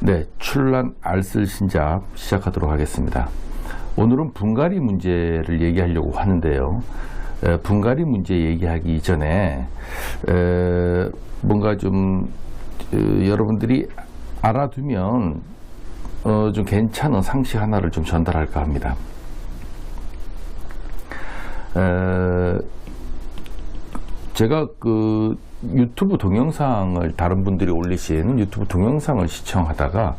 네, 출란 알쓸 신작 시작하도록 하겠습니다. 오늘은 분갈이 문제를 얘기하려고 하는데요. 분갈이 문제 얘기하기 이전에 뭔가 좀 여러분들이 알아두면 좀 괜찮은 상식 하나를 좀 전달할까 합니다. 제가 그 유튜브 동영상을 다른 분들이 올리신 유튜브 동영상을 시청하다가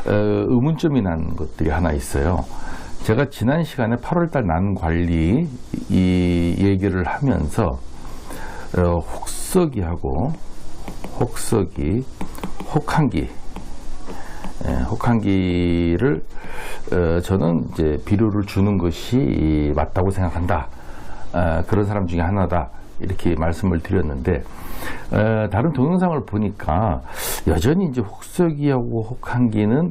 의문점이 난 것들이 하나 있어요. 제가 지난 시간에 8월달 난 관리 이 얘기를 하면서 혹서기하고 혹한기를 저는 이제 비료를 주는 것이 맞다고 생각한다. 그런 사람 중에 하나다. 이렇게 말씀을 드렸는데 다른 동영상을 보니까 여전히 이제 혹서기하고 혹한기는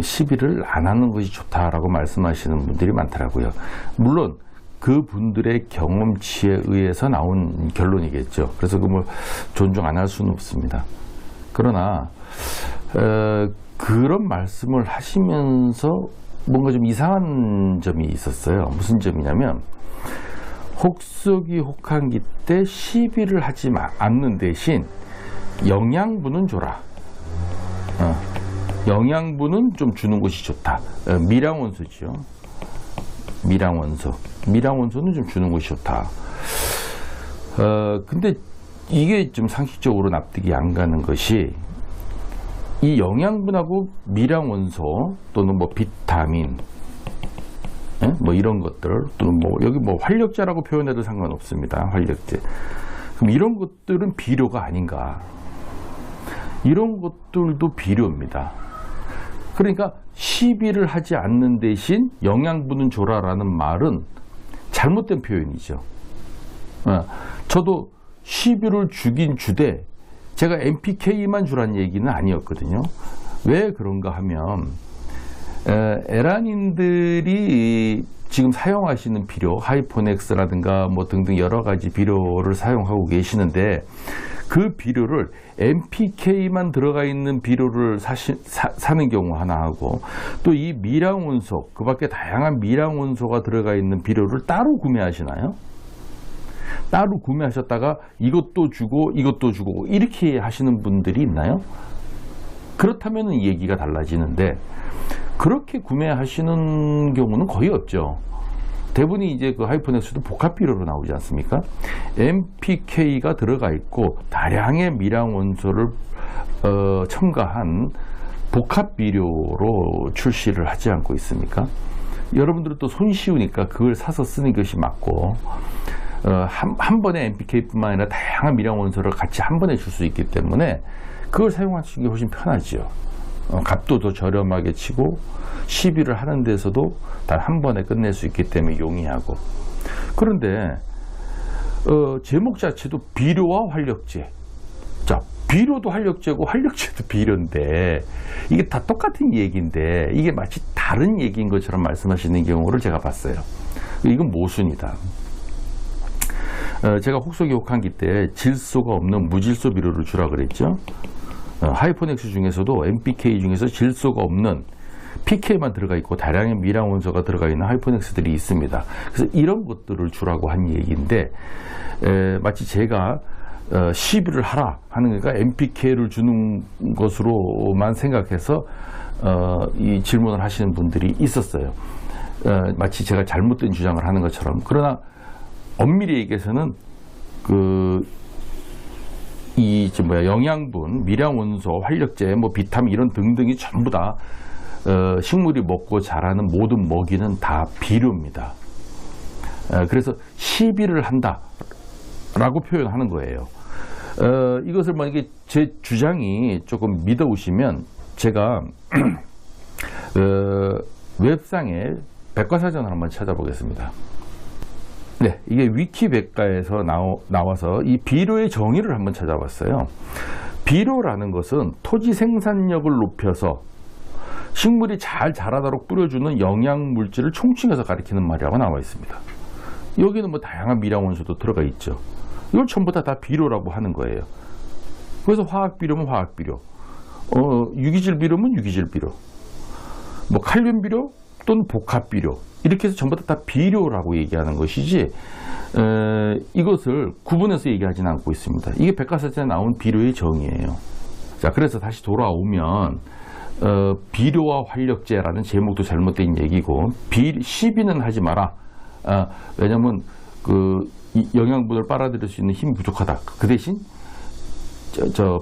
시비를 안 하는 것이 좋다라고 말씀하시는 분들이 많더라고요. 물론 그 분들의 경험치에 의해서 나온 결론이겠죠. 그래서 그 뭐 존중 안 할 수는 없습니다. 그러나 그런 말씀을 하시면서 뭔가 좀 이상한 점이 있었어요. 무슨 점이냐면 혹서기 혹한기 때 시비를 하지 않는 대신 영양분은 줘라. 영양분은 좀 주는 것이 좋다. 미량원소죠. 미량원소는 좀 주는 것이 좋다. 근데 이게 좀 상식적으로 납득이 안 가는 것이 이 영양분하고 미량원소 또는 뭐 비타민 뭐 이런 것들 또는 뭐 여기 뭐 활력제라고 표현해도 상관없습니다. 활력제. 그럼 이런 것들은 비료가 아닌가? 이런 것들도 비료입니다. 그러니까 시비를 하지 않는 대신 영양분은 줘라라는 말은 잘못된 표현이죠. 저도 시비를 주긴 주되 제가 NPK만 주라는 얘기는 아니었거든요. 왜 그런가 하면 에란인들이 지금 사용하시는 비료, 하이포넥스라든가 뭐 등등 여러 가지 비료를 사용하고 계시는데 그 비료를 NPK만 들어가 있는 비료를 사는 경우 하나 하고 또 이 미량원소, 그 밖에 다양한 미량원소가 들어가 있는 비료를 따로 구매하시나요? 따로 구매하셨다가 이것도 주고 이렇게 하시는 분들이 있나요? 그렇다면 얘기가 달라지는데 그렇게 구매하시는 경우는 거의 없죠. 대부분이 이제 그 하이포넥스도 복합 비료로 나오지 않습니까? NPK가 들어가 있고 다량의 미량원소를 첨가한 복합 비료로 출시를 하지 않고 있습니까? 여러분들은 또 손쉬우니까 그걸 사서 쓰는 것이 맞고 한 번에 NPK뿐만 아니라 다양한 미량원소를 같이 한 번에 줄 수 있기 때문에 그걸 사용하시는 게 훨씬 편하죠. 값도 더 저렴하게 치고 시비를 하는 데서도 단 한 번에 끝낼 수 있기 때문에 용이하고. 그런데 제목 자체도 비료와 활력제. 자, 비료도 활력제고 활력제도 비료인데 이게 다 똑같은 얘기인데 이게 마치 다른 얘기인 것처럼 말씀하시는 경우를 제가 봤어요. 이건 모순이다. 제가 혹서기 혹한기 때 질소가 없는 무질소 비료를 주라 그랬죠. 하이포넥스 중에서도 NPK 중에서 질소가 없는 PK만 들어가 있고 다량의 미량원소가 들어가 있는 하이포넥스들이 있습니다. 그래서 이런 것들을 주라고 한 얘기인데 마치 제가 시비를 하라 하는 거니까 NPK를 주는 것으로만 생각해서 이 질문을 하시는 분들이 있었어요. 마치 제가 잘못된 주장을 하는 것처럼. 그러나 엄밀히 얘기해서는 영양분, 미량원소, 활력제, 뭐 비타민 이런 등등이 전부 다 식물이 먹고 자라는 모든 먹이는 다 비료입니다. 그래서 시비를 한다라고 표현하는 거예요. 이것을 만약에 제 주장이 조금 믿어오시면 제가 웹상에 백과사전을 한번 찾아보겠습니다. 네, 이게 위키백과에서 나와서 이 비료의 정의를 한번 찾아봤어요. 비료라는 것은 토지 생산력을 높여서 식물이 잘 자라도록 뿌려주는 영양물질을 총칭해서 가리키는 말이라고 나와 있습니다. 여기는 뭐 다양한 미량원소도 들어가 있죠. 이걸 전부 다 비료라고 하는 거예요. 그래서 화학비료면 화학비료, 유기질 비료면 유기질 비료, 뭐 칼륨 비료 또는 복합 비료, 이렇게 해서 전부 다 비료라고 얘기하는 것이지, 이것을 구분해서 얘기하지는 않고 있습니다. 이게 백과사전에 나온 비료의 정의예요. 자, 그래서 다시 돌아오면 비료와 활력제라는 제목도 잘못된 얘기고, 시비는 하지 마라. 왜냐하면 영양분을 빨아들일 수 있는 힘이 부족하다. 그 대신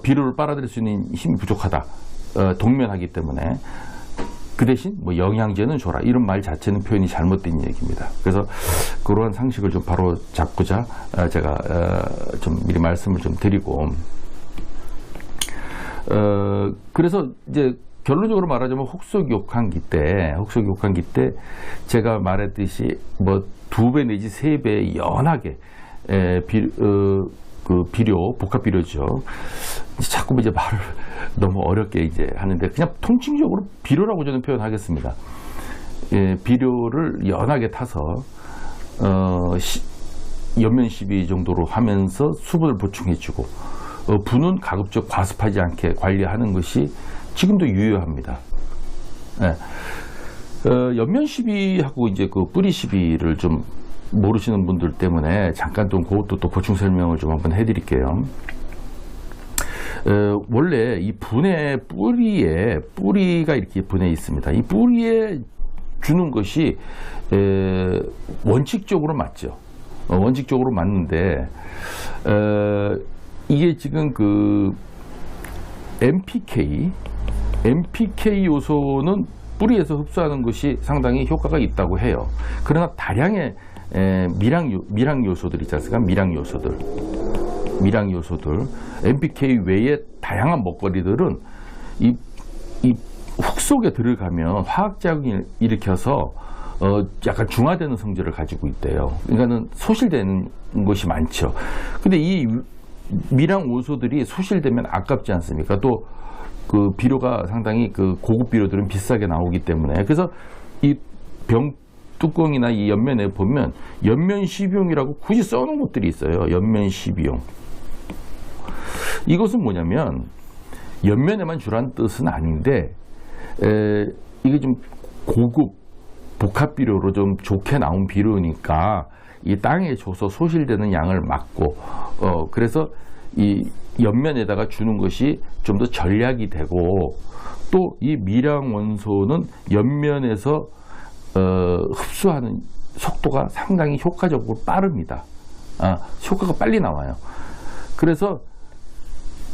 비료를 빨아들일 수 있는 힘이 부족하다. 동면하기 때문에 그 대신 뭐 영양제는 줘라. 이런 말 자체는 표현이 잘못된 얘기입니다. 그래서 그러한 상식을 좀 바로 잡고자 제가 좀 미리 말씀을 좀 드리고, 그래서 이제 결론적으로 말하자면 혹소기 혹한기 때 제가 말했듯이 뭐 2배 내지 3배 연하게 비료, 복합 비료죠. 자꾸 이제 말을 너무 어렵게 이제 하는데, 그냥 통칭적으로 비료라고 저는 표현하겠습니다. 비료를 연하게 타서 연면 시비 정도로 하면서 수분을 보충해주고, 분은 가급적 과습하지 않게 관리하는 것이 지금도 유효합니다. 연면 시비하고 이제 그 뿌리 시비를 좀 모르시는 분들 때문에 잠깐 좀 그것도 또 보충 설명을 좀 한번 해드릴게요. 원래 이 분의 뿌리가 이렇게 분해 있습니다. 이 뿌리에 주는 것이 원칙적으로 맞죠. 원칙적으로 맞는데, 이게 지금 그 NPK 요소는 뿌리에서 흡수하는 것이 상당히 효과가 있다고 해요. 그러나 다량의 미량 요소들 있지 않습니까? 미량 요소들, NPK 외에 다양한 먹거리들은 이 흙 속에 들어가면 화학작용을 일으켜서 약간 중화되는 성질을 가지고 있대요. 그러니까는 소실되는 것이 많죠. 근데 이 미량 요소들이 소실되면 아깝지 않습니까? 또 그 비료가 상당히 그 고급 비료들은 비싸게 나오기 때문에, 그래서 이 병 뚜껑이나 이 옆면에 보면 옆면 시비용이라고 굳이 써놓은 것들이 있어요. 옆면 시비용. 이것은 뭐냐면 옆면에만 주라는 뜻은 아닌데, 이게 좀 고급 복합 비료로 좀 좋게 나온 비료니까 이 땅에 줘서 소실되는 양을 막고, 그래서 이 옆면에다가 주는 것이 좀 더 전략이 되고, 또 이 미량 원소는 옆면에서 흡수하는 속도가 상당히 효과적으로 빠릅니다. 효과가 빨리 나와요. 그래서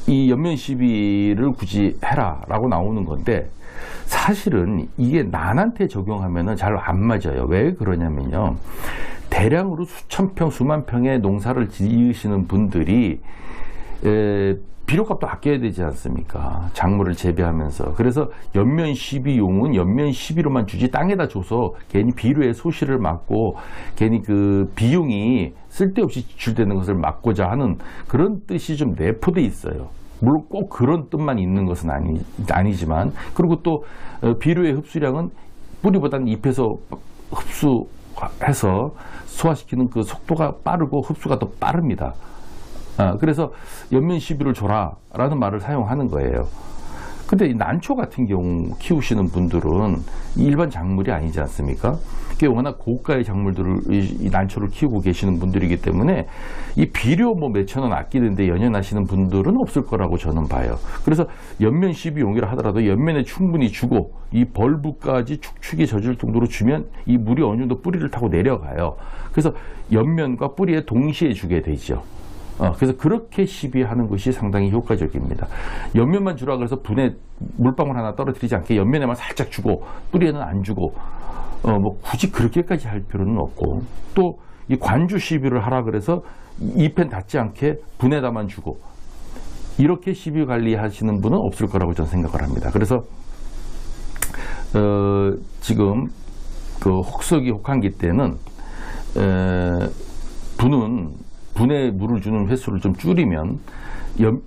이 옆면 시비를 굳이 해라 라고 나오는 건데, 사실은 이게 난한테 적용하면 잘 안 맞아요. 왜 그러냐면요, 대량으로 수천 평 수만 평의 농사를 지으시는 분들이 비료값도 아껴야 되지 않습니까? 작물을 재배하면서. 그래서 옆면 시비용은 옆면 시비로만 주지, 땅에다 줘서 괜히 비료의 소실을 막고 괜히 그 비용이 쓸데없이 지출되는 것을 막고자 하는 그런 뜻이 좀 내포돼 있어요. 물론 꼭 그런 뜻만 있는 것은 아니지만, 그리고 또 비료의 흡수량은 뿌리보다는 잎에서 흡수해서 소화시키는 그 속도가 빠르고 흡수가 더 빠릅니다. 그래서 옆면 시비를 줘라 라는 말을 사용하는 거예요. 근데 이 난초 같은 경우 키우시는 분들은 일반 작물이 아니지 않습니까? 그게 워낙 고가의 작물들을, 이 난초를 키우고 계시는 분들이기 때문에 이 비료 뭐 몇천 원 아끼는데 연연하시는 분들은 없을 거라고 저는 봐요. 그래서 옆면 시비용이라 하더라도 옆면에 충분히 주고, 이 벌브까지 축축이 젖을 정도로 주면 이 물이 어느 정도 뿌리를 타고 내려가요. 그래서 옆면과 뿌리에 동시에 주게 되죠. 그래서 그렇게 시비하는 것이 상당히 효과적입니다. 옆면만 주라 그래서 분에 물방울 하나 떨어뜨리지 않게 옆면에만 살짝 주고 뿌리에는 안 주고, 뭐 굳이 그렇게까지 할 필요는 없고, 또 이 관주 시비를 하라 그래서 잎엔 닿지 않게 분에다만 주고, 이렇게 시비 관리하시는 분은 없을 거라고 저는 생각을 합니다. 그래서 지금 그 혹서기 혹한기 때는 분에 물을 주는 횟수를 좀 줄이면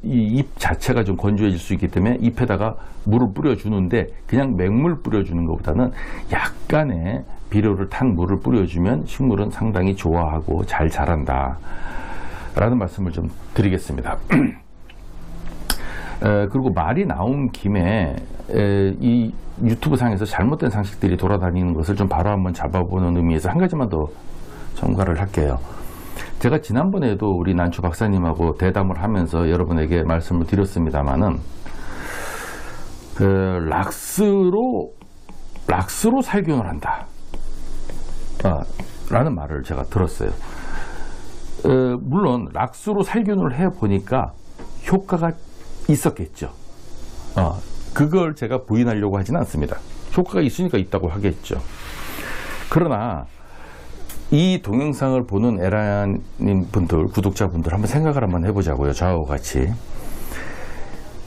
이 잎 자체가 좀 건조해질 수 있기 때문에 잎에다가 물을 뿌려주는데, 그냥 맹물 뿌려주는 것보다는 약간의 비료를 탄 물을 뿌려주면 식물은 상당히 좋아하고 잘 자란다 라는 말씀을 좀 드리겠습니다. 그리고 말이 나온 김에 이 유튜브 상에서 잘못된 상식들이 돌아다니는 것을 좀 바로 한번 잡아보는 의미에서 한 가지만 더 첨가를 할게요. 제가 지난번에도 우리 난초 박사님하고 대담을 하면서 여러분에게 말씀을 드렸습니다마는 락스로 살균을 한다 라는 말을 제가 들었어요. 물론 락스로 살균을 해보니까 효과가 있었겠죠. 그걸 제가 부인하려고 하지는 않습니다. 효과가 있으니까 있다고 하겠죠. 그러나 이 동영상을 보는 에라님 분들, 구독자분들 한번 생각을 한번 해보자고요. 저하고 같이.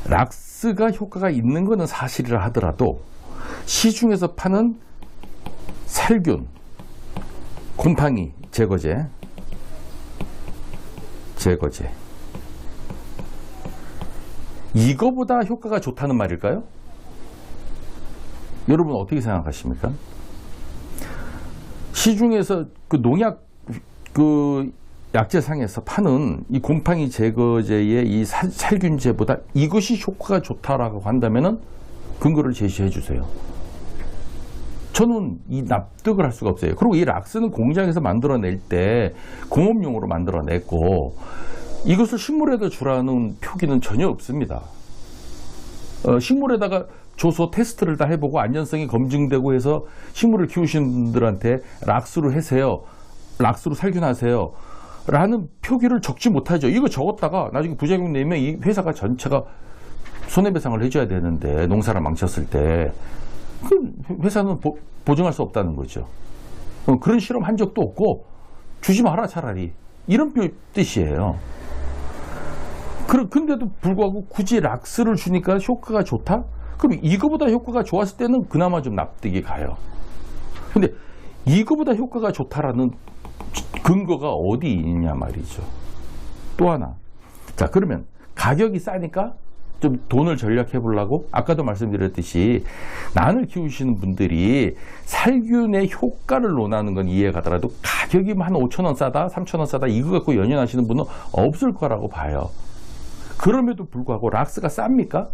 락스가 효과가 있는 것은 사실이라 하더라도 시중에서 파는 살균, 곰팡이 제거제 이거보다 효과가 좋다는 말일까요? 여러분 어떻게 생각하십니까? 시중에서 그 농약 그 약재상에서 파는 이 곰팡이 제거제의 이 살균제보다 이것이 효과가 좋다라고 한다면은 근거를 제시해 주세요. 저는 이 납득을 할 수가 없어요. 그리고 이 락스는 공장에서 만들어낼 때 공업용으로 만들어냈고 이것을 식물에다 주라는 표기는 전혀 없습니다. 식물에다가 줘서 테스트를 다 해보고 안전성이 검증되고 해서 식물을 키우시는 분들한테 락스로 하세요, 락스로 살균하세요 라는 표기를 적지 못하죠. 이거 적었다가 나중에 부작용 내면 이 회사가 전체가 손해배상을 해줘야 되는데, 농사를 망쳤을 때 그 회사는 보증할 수 없다는 거죠. 그런 실험 한 적도 없고 주지 마라 차라리, 이런 뜻이에요. 근데도 불구하고 굳이 락스를 주니까 효과가 좋다? 그럼 이거보다 효과가 좋았을 때는 그나마 좀 납득이 가요. 근데 이거보다 효과가 좋다라는 근거가 어디 있냐 말이죠. 또 하나. 자, 그러면 가격이 싸니까 좀 돈을 절약해 보려고, 아까도 말씀드렸듯이 난을 키우시는 분들이 살균의 효과를 논하는 건 이해가 가더라도 가격이 한 5,000원 싸다, 3,000원 싸다 이거 갖고 연연하시는 분은 없을 거라고 봐요. 그럼에도 불구하고 락스가 쌉니까?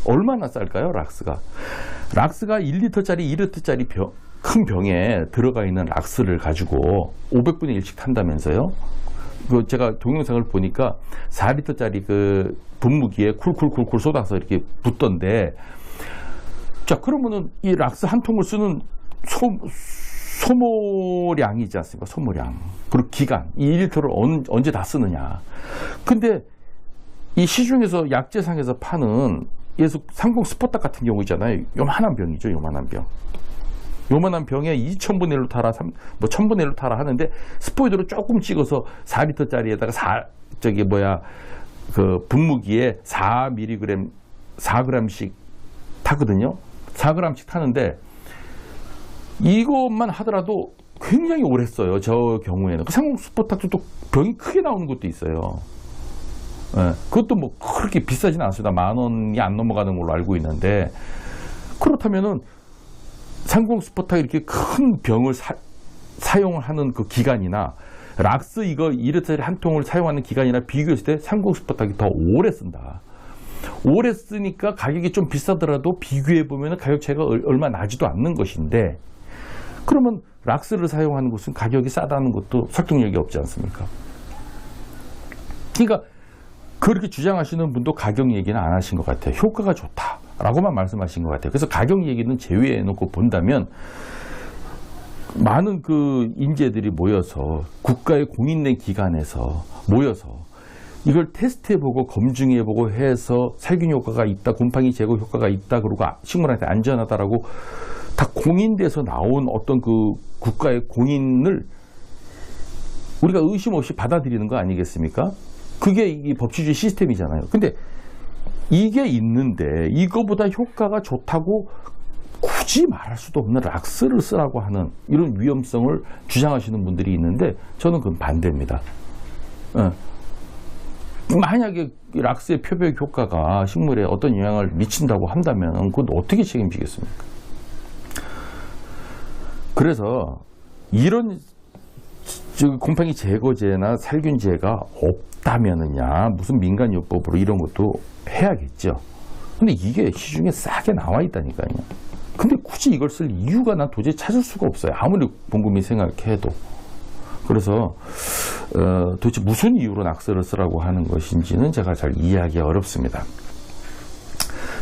얼마나 쌀까요? 락스가 1리터짜리 2리터짜리 큰 병에 들어가 있는 락스를 가지고 500분의 1씩 탄다면서요? 제가 동영상을 보니까 4리터짜리 그 분무기에 쿨쿨쿨쿨 쏟아서 이렇게 붓던데, 자, 그러면은 이 락스 한 통을 쓰는 소모량이지 않습니까? 소모량. 그리고 기간. 이 1리터를 언제 다 쓰느냐. 근데 이 시중에서 약재상에서 파는 상공 스포탁 같은 경우 있잖아요. 요만한 병이죠. 요만한 병. 요만한 병에 2,000분의 1로 타라, 1,000분의 1로 타라 하는데 스포이드로 조금 찍어서 4리터짜리에다가 그 분무기에 4g씩 타거든요. 4g씩 타는데 이것만 하더라도 굉장히 오래 써요. 저 경우에는. 그 상공 스포탁도 또 병이 크게 나오는 것도 있어요. 네, 그것도 뭐 그렇게 비싸진 않습니다. 10,000원이 안 넘어가는 걸로 알고 있는데, 그렇다면은 상공 스포탁 이렇게 큰 병을 사용을 하는 그 기간이나 락스 이거 2리터짜리 한 통을 사용하는 기간이나 비교했을 때 상공 스포탁이 더 오래 쓴다. 오래 쓰니까 가격이 좀 비싸더라도 비교해 보면 가격 차이가 얼마 나지도 않는 것인데, 그러면 락스를 사용하는 곳은 가격이 싸다는 것도 설득력이 없지 않습니까? 그러니까 그렇게 주장하시는 분도 가격 얘기는 안 하신 것 같아요. 효과가 좋다라고만 말씀하신 것 같아요. 그래서 가격 얘기는 제외해 놓고 본다면 많은 그 인재들이 모여서 국가의 공인된 기관에서 모여서 이걸 테스트해보고 검증해보고 해서 살균 효과가 있다, 곰팡이 제거 효과가 있다, 그리고 식물한테 안전하다라고 다 공인돼서 나온 어떤 그 국가의 공인을 우리가 의심 없이 받아들이는 거 아니겠습니까? 그게 이 법치주의 시스템이잖아요. 근데 이게 있는데 이거보다 효과가 좋다고 굳이 말할 수도 없는 락스를 쓰라고 하는 이런 위험성을 주장하시는 분들이 있는데, 저는 그건 반대입니다. 만약에 락스의 표백 효과가 식물에 어떤 영향을 미친다고 한다면 그건 어떻게 책임지겠습니까? 그래서 이런 즉 곰팡이 제거제나 살균제가 없다면은야 무슨 민간요법으로 이런 것도 해야겠죠. 근데 이게 시중에 싸게 나와 있다니까요. 근데 굳이 이걸 쓸 이유가 난 도저히 찾을 수가 없어요. 아무리 곰곰이 생각해도. 그래서 도대체 무슨 이유로 낙서를 쓰라고 하는 것인지는 제가 잘 이해하기 어렵습니다.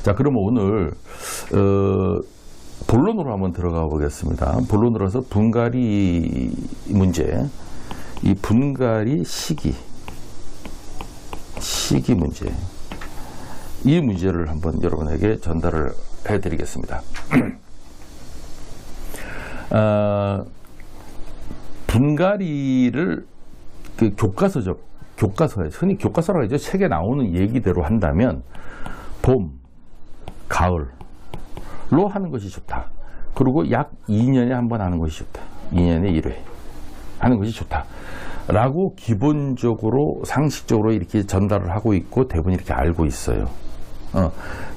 자, 그럼 오늘 본론으로 한번 들어가 보겠습니다. 본론으로서 분갈이 문제, 이 분갈이 시기 문제, 이 문제를 한번 여러분에게 전달을 해드리겠습니다. 분갈이를 그 교과서에 흔히 교과서라고 하죠. 책에 나오는 얘기대로 한다면 봄, 가을로 하는 것이 좋다. 그리고 약 2년에 한 번 하는 것이 좋다. 2년에 1회 하는 것이 좋다. 라고 기본적으로 상식적으로 이렇게 전달을 하고 있고 대부분 이렇게 알고 있어요.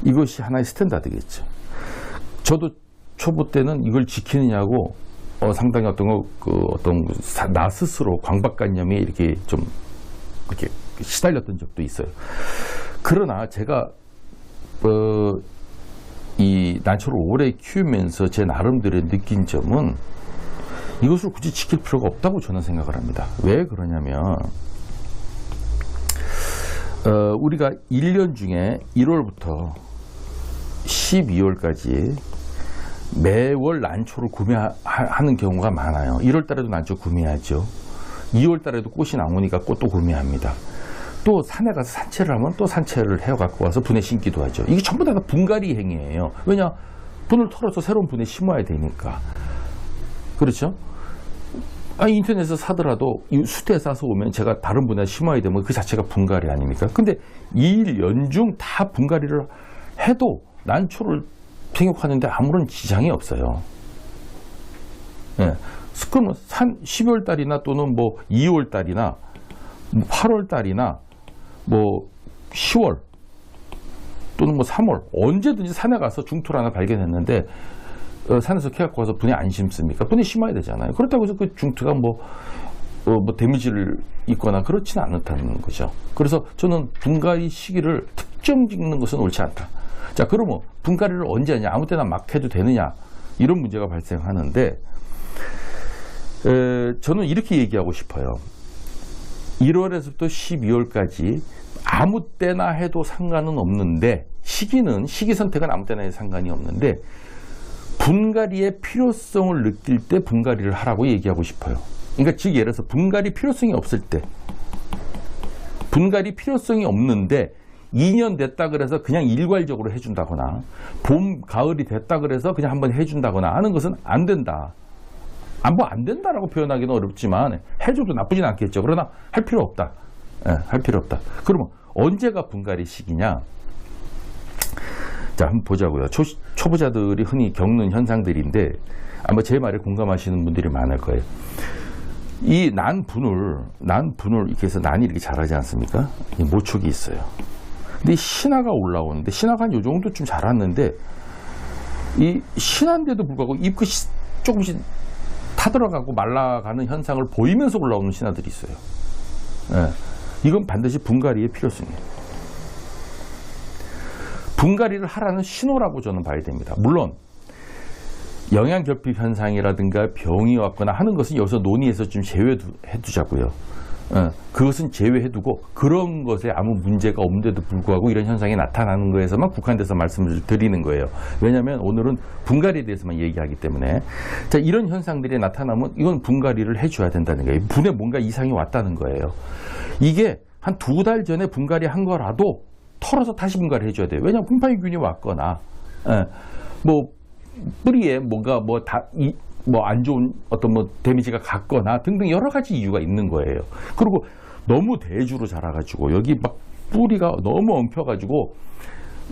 이것이 하나의 스탠다드겠죠. 저도 초보 때는 이걸 지키느냐고 상당히 나 스스로 강박관념에 이렇게 좀 이렇게 시달렸던 적도 있어요. 그러나 제가 이 난초를 오래 키우면서 제 나름대로 느낀 점은 이것을 굳이 지킬 필요가 없다고 저는 생각을 합니다. 왜 그러냐면 우리가 1년 중에 1월부터 12월까지 매월 난초를 구매하는 경우가 많아요. 1월 달에도 난초 구매하죠. 2월 달에도 꽃이 나오니까 꽃도 구매합니다. 또 산에 가서 산채를 하면 또 산채를 해어 갖고 와서 분에 심기도 하죠. 이게 전부 다 분갈이 행위예요. 왜냐? 분을 털어서 새로운 분에 심어야 되니까. 그렇죠? 인터넷에서 사더라도 수태에 싸서 오면 제가 다른 분에 심어야 되면 그 자체가 분갈이 아닙니까? 근데 2일 연중 다 분갈이를 해도 난초를 생육하는데 아무런 지장이 없어요. 예. 그러면 12월 달이나 또는 뭐 2월 달이나 8월 달이나 뭐 10월 또는 뭐 3월 언제든지 산에 가서 중토를 하나 발견했는데 산에서 캐갖고 와서 분에 안 심습니까? 분에 심어야 되잖아요. 그렇다고 해서 그 중토가 뭐 데미지를 입거나 그렇지는 않다는 거죠. 그래서 저는 분갈이 시기를 특정 짓는 것은 옳지 않다. 자, 그러면 분갈이를 언제 하냐? 아무 때나 막 해도 되느냐? 이런 문제가 발생하는데 저는 이렇게 얘기하고 싶어요. 1월에서부터 12월까지 아무 때나 해도 상관은 없는데 시기 선택은 아무 때나 해도 상관이 없는데 분갈이의 필요성을 느낄 때 분갈이를 하라고 얘기하고 싶어요. 그러니까 즉 예를 들어서 분갈이 필요성이 없을 때, 분갈이 필요성이 없는데 2년 됐다 그래서 그냥 일괄적으로 해준다거나 봄, 가을이 됐다 그래서 그냥 한번 해준다거나 하는 것은 안 된다. 뭐 안 된다라고 표현하기는 어렵지만 해줘도 나쁘진 않겠죠. 그러나 할 필요 없다. 할 필요 없다. 그러면 언제가 분갈이 시기냐? 자, 한번 보자고요. 초보자들이 흔히 겪는 현상들인데 아마 제 말에 공감하시는 분들이 많을 거예요. 이 난 분을 이렇게 해서 난이 이렇게 자라지 않습니까? 이 모촉이 있어요. 근데 신화가 올라오는데 신화가 한 요 정도 좀 자랐는데 이 신화인데도 불구하고 잎끝이 조금씩 타들어가고 말라가는 현상을 보이면서 올라오는 신화들이 있어요. 이건 반드시 분갈이의 필요성이에요. 분갈이를 하라는 신호라고 저는 봐야 됩니다. 물론 영양결핍 현상이라든가 병이 왔거나 하는 것은 여기서 논의해서 좀 제외해두자고요. 그것은 제외해두고 그런 것에 아무 문제가 없는데도 불구하고 이런 현상이 나타나는 거에서만 국한돼서 말씀을 드리는 거예요. 왜냐하면 오늘은 분갈이에 대해서만 얘기하기 때문에. 자, 이런 현상들이 나타나면 이건 분갈이를 해줘야 된다는 거예요. 분에 뭔가 이상이 왔다는 거예요. 이게 한 2달 전에 분갈이 한 거라도 털어서 다시 분갈이 해줘야 돼요. 왜냐하면 곰팡이균이 왔거나 뭐 뿌리에 뭔가 안 좋은 어떤 데미지가 갔거나 등등 여러 가지 이유가 있는 거예요. 그리고 너무 대주로 자라가지고 여기 막 뿌리가 너무 엉켜가지고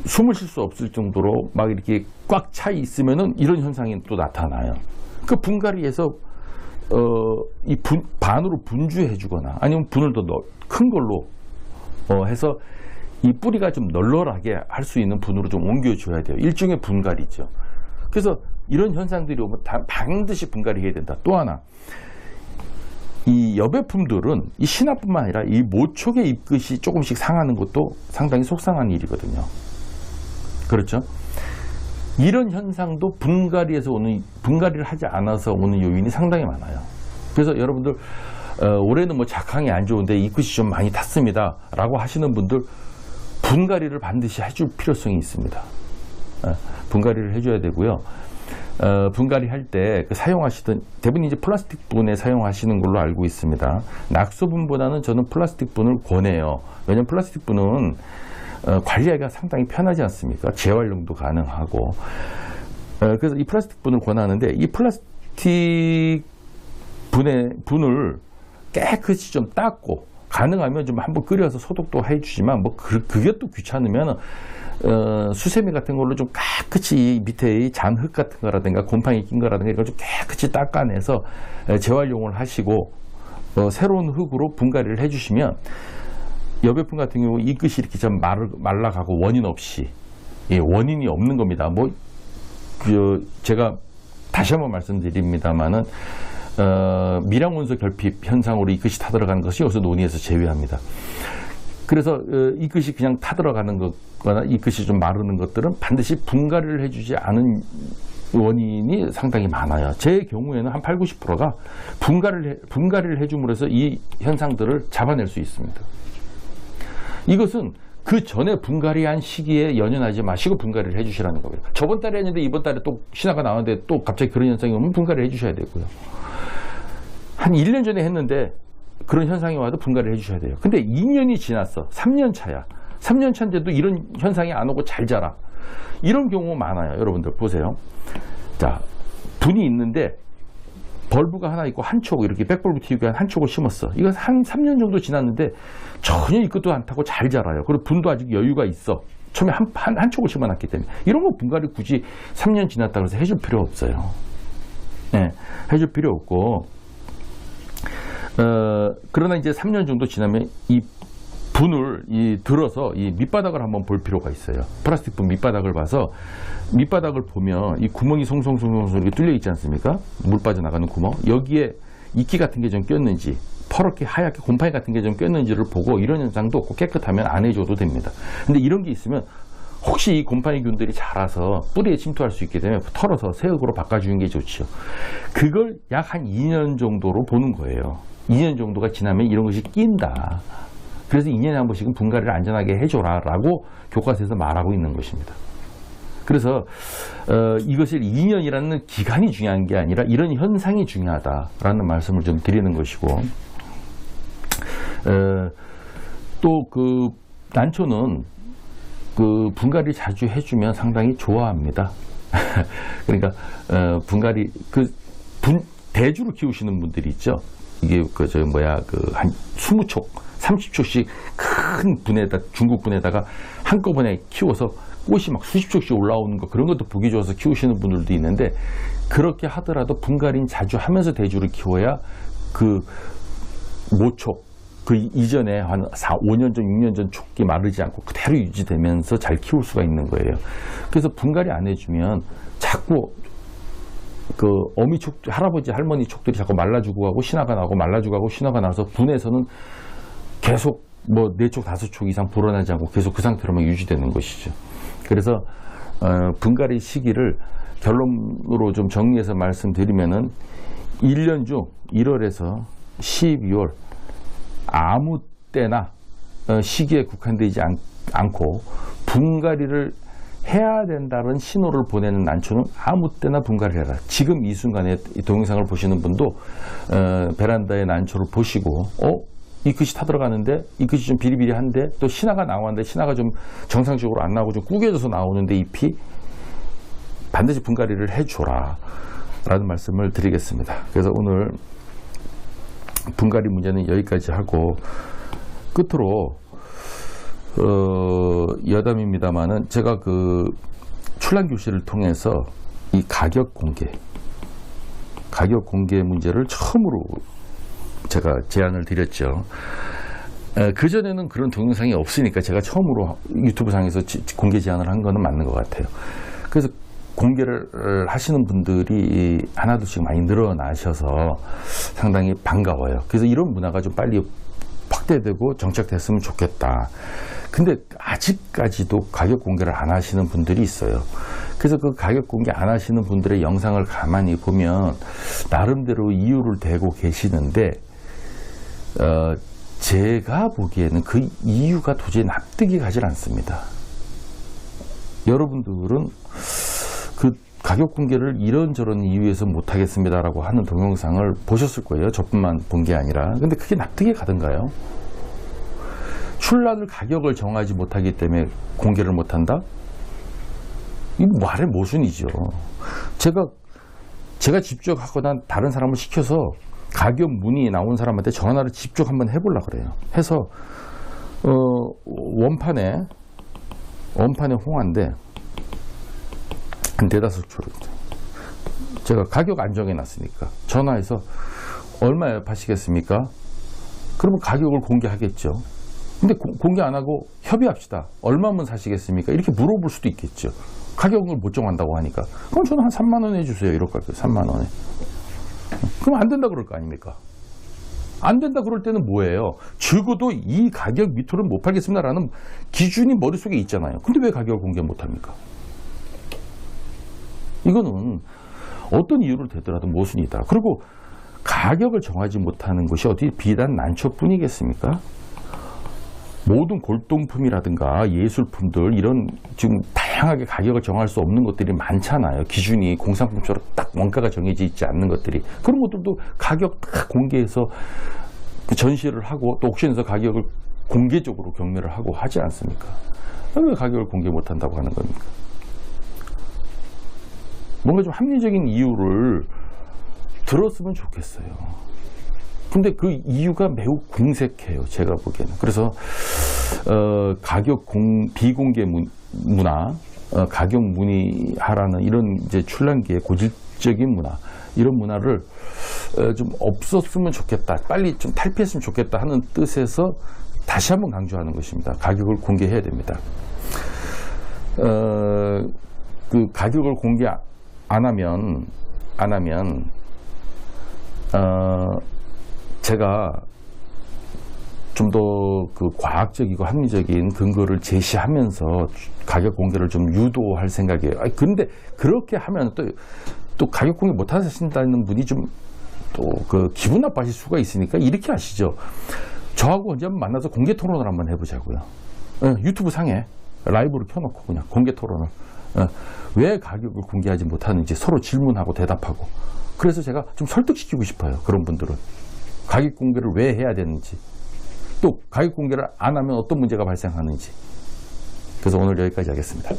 숨을 쉴 수 없을 정도로 막 이렇게 꽉 차 있으면은 이런 현상이 또 나타나요. 그 분갈이에서 반으로 분주해주거나 아니면 분을 더 큰 걸로 해서 이 뿌리가 좀 널널하게 할 수 있는 분으로 좀 옮겨줘야 돼요. 일종의 분갈이죠. 그래서 이런 현상들이 오면 반드시 분갈이 해야 된다. 또 하나, 이 여배품들은 이 신화뿐만 아니라 이 모촉의 잎끝이 조금씩 상하는 것도 상당히 속상한 일이거든요. 그렇죠? 이런 현상도 분갈이를 하지 않아서 오는 요인이 상당히 많아요. 그래서 여러분들 올해는 뭐 작황이 안 좋은데 잎끝이 좀 많이 탔습니다 라고 하시는 분들, 분갈이를 반드시 해줄 필요성이 있습니다. 분갈이를 해줘야 되고요. 분갈이 할 때 사용하시던 대부분 이제 플라스틱 분에 사용하시는 걸로 알고 있습니다. 낙소분보다는 저는 플라스틱 분을 권해요. 왜냐하면 플라스틱 분은 관리하기가 상당히 편하지 않습니까? 재활용도 가능하고. 그래서 이 플라스틱 분을 권하는데, 이 플라스틱 분을 깨끗이 좀 닦고, 가능하면 좀 한번 끓여서 소독도 해주지만, 뭐 그게 또 귀찮으면 수세미 같은 걸로 좀 깨끗이 밑에 잔흙 같은 거라든가 곰팡이 낀 거라든가 이걸 좀 깨끗이 닦아내서 재활용을 하시고, 새로운 흙으로 분갈이를 해주시면, 여배품 같은 경우 이 끝이 이렇게 좀 말라가고 원인 없이, 원인이 없는 겁니다. 뭐 제가 다시 한번 말씀드립니다만은 밀양원소 결핍 현상으로 이 끝이 타들어가는 것이 여기서 논의에서 제외합니다. 그래서 이 끝이 그냥 타들어가는 것거나 이 끝이 좀 마르는 것들은 반드시 분갈이를 해주지 않은 원인이 상당히 많아요. 제 경우에는 한 80~90%가 분갈이를 해줌으로 해서 이 현상들을 잡아낼 수 있습니다. 이것은 그 전에 분갈이한 시기에 연연하지 마시고 분갈이를 해주시라는 겁니다. 저번 달에 했는데 이번 달에 또 신화가 나왔는데 또 갑자기 그런 현상이 오면 분갈이를 해주셔야 되고요. 한 1년 전에 했는데 그런 현상이 와도 분갈이를 해주셔야 돼요. 근데 2년이 지났어. 3년 차야. 3년 차인데도 이런 현상이 안 오고 잘 자라. 이런 경우 많아요. 여러분들 보세요. 자, 분이 있는데 벌브가 하나 있고 한 촉, 이렇게 백벌브 튀우기 한 촉을 심었어. 이거 한 3년 정도 지났는데 전혀 이 끝도 안 타고 잘 자라요. 그리고 분도 아직 여유가 있어. 처음에 한 촉을 심어놨기 때문에. 이런 거 분갈이 굳이 3년 지났다고 해서 해줄 필요 없어요. 네, 해줄 필요 없고, 그러나 이제 3년 정도 지나면 이 분을 들어서 이 밑바닥을 한번 볼 필요가 있어요. 플라스틱 분 밑바닥을 봐서, 밑바닥을 보면 이 구멍이 송송송송 이렇게 뚫려 있지 않습니까? 물 빠져나가는 구멍. 여기에 이끼 같은 게 좀 꼈는지, 퍼렇게 하얗게 곰팡이 같은 게 좀 꼈는지를 보고, 이런 현상도 없고 깨끗하면 안 해줘도 됩니다. 근데 이런 게 있으면 혹시 이 곰팡이균들이 자라서 뿌리에 침투할 수 있게 되면 털어서 새 흙으로 바꿔주는 게 좋죠. 그걸 약 한 2년 정도로 보는 거예요. 2년 정도가 지나면 이런 것이 낀다. 그래서 2년에 한 번씩은 분갈이를 안전하게 해줘라 라고 교과서에서 말하고 있는 것입니다. 그래서 이것을 2년이라는 기간이 중요한 게 아니라 이런 현상이 중요하다라는 말씀을 좀 드리는 것이고, 또 그 난초는 그 분갈이 자주 해주면 상당히 좋아합니다. 그러니까 분갈이 대주로 키우시는 분들이 있죠. 이게 한 20촉, 30촉씩 큰 분에다, 중국 분에다가 한꺼번에 키워서 꽃이 막 수십 촉씩 올라오는 거, 그런 것도 보기 좋아서 키우시는 분들도 있는데, 그렇게 하더라도 분갈이는 자주 하면서 대주를 키워야 그 모촉, 그 이전에 한 5년 전, 6년 전 촉이 마르지 않고 그대로 유지되면서 잘 키울 수가 있는 거예요. 그래서 분갈이 안 해주면 자꾸 그 어미 촉, 할아버지, 할머니 촉들이 자꾸 말라주고 가고 신화가 나고 말라주고 가고 신화가 나서 분에서는 계속 뭐 4촉, 5촉 이상 불어나지 않고 계속 그 상태로만 유지되는 것이죠. 그래서 분갈이 시기를 결론으로 좀 정리해서 말씀드리면은 1년 중 1월에서 12월 아무 때나 시기에 국한되지 않고 분갈이를 해야 된다는 신호를 보내는 난초는 아무 때나 분갈이를 해라. 지금 이 순간에 이 동영상을 보시는 분도 베란다의 난초를 보시고 이 끝이 타들어가는데, 이 끝이 좀 비리비리한데, 또 신화가 나왔는데 신화가 좀 정상적으로 안 나오고 좀 구겨져서 나오는데 잎이, 반드시 분갈이를 해줘라 라는 말씀을 드리겠습니다. 그래서 오늘 분갈이 문제는 여기까지 하고, 끝으로 여담입니다만은 제가 그 출란 교실을 통해서 이 가격 공개 문제를 처음으로 제가 제안을 드렸죠. 그전에는 그런 동영상이 없으니까 제가 처음으로 유튜브 상에서 공개 제안을 한 거는 맞는 것 같아요. 그래서 공개를 하시는 분들이 하나둘씩 많이 늘어나셔서 상당히 반가워요. 그래서 이런 문화가 좀 빨리 확대되고 정착됐으면 좋겠다. 근데 아직까지도 가격 공개를 안 하시는 분들이 있어요. 그래서 그 가격 공개 안 하시는 분들의 영상을 가만히 보면 나름대로 이유를 대고 계시는데 제가 보기에는 그 이유가 도저히 납득이 가질 않습니다. 여러분들은 그 가격 공개를 이런저런 이유에서 못하겠습니다라고 하는 동영상을 보셨을 거예요. 저뿐만 본 게 아니라. 근데 그게 납득이 가던가요? 출란을 가격을 정하지 못하기 때문에 공개를 못한다? 이 말의 모순이죠. 제가 직접 하거나 다른 사람을 시켜서 가격 문의 나온 사람한테 전화를 직접 한번 해보려고 그래요. 해서 원판에 홍화인데 한 4-5초 제가 가격 안 정해놨으니까 전화해서 얼마에 파시겠습니까? 그러면 가격을 공개하겠죠. 근데 공개 안 하고 협의합시다. 얼마면 사시겠습니까? 이렇게 물어볼 수도 있겠죠. 가격을 못 정한다고 하니까 그럼 저는 한 3만 원 해주세요. 이럴 거예요. 3만 원에. 그럼 안 된다 그럴 거 아닙니까? 안 된다 그럴 때는 뭐예요? 적어도 이 가격 밑으로는 못 팔겠습니다라는 기준이 머릿속에 있잖아요. 근데 왜 가격을 공개 못 합니까? 이거는 어떤 이유를 대더라도 모순이다. 그리고 가격을 정하지 못하는 것이 어디 비단 난초뿐이겠습니까? 모든 골동품이라든가 예술품들 이런 지금 다양하게 가격을 정할 수 없는 것들이 많잖아요. 기준이 공산품처럼 딱 원가가 정해져 있지 않는 것들이. 그런 것들도 가격 다 공개해서 전시를 하고 또 옥션에서 가격을 공개적으로 경매를 하고 하지 않습니까? 왜 가격을 공개 못한다고 하는 겁니까? 뭔가 좀 합리적인 이유를 들었으면 좋겠어요. 근데 그 이유가 매우 궁색해요. 제가 보기에는. 그래서 가격 비공개 문화, 가격 문의하라는 이런 이제 출란기의 고질적인 문화, 이런 문화를 좀 없었으면 좋겠다. 빨리 좀 탈피했으면 좋겠다 하는 뜻에서 다시 한번 강조하는 것입니다. 가격을 공개해야 됩니다. 그 가격을 공개 안 하면 제가 좀 더 그 과학적이고 합리적인 근거를 제시하면서 가격 공개를 좀 유도할 생각이에요. 근데 그렇게 하면 또 가격 공개 못 하신다는 분이 좀 또 그 기분 나빠질 수가 있으니까 이렇게 하시죠. 저하고 언제 한번 만나서 공개 토론을 한번 해보자고요. 유튜브 상에 라이브를 켜놓고 그냥 공개 토론을. 왜 가격을 공개하지 못하는지 서로 질문하고 대답하고. 그래서 제가 좀 설득시키고 싶어요. 그런 분들은. 가격 공개를 왜 해야 되는지, 또 가격 공개를 안 하면 어떤 문제가 발생하는지. 그래서 오늘 여기까지 하겠습니다.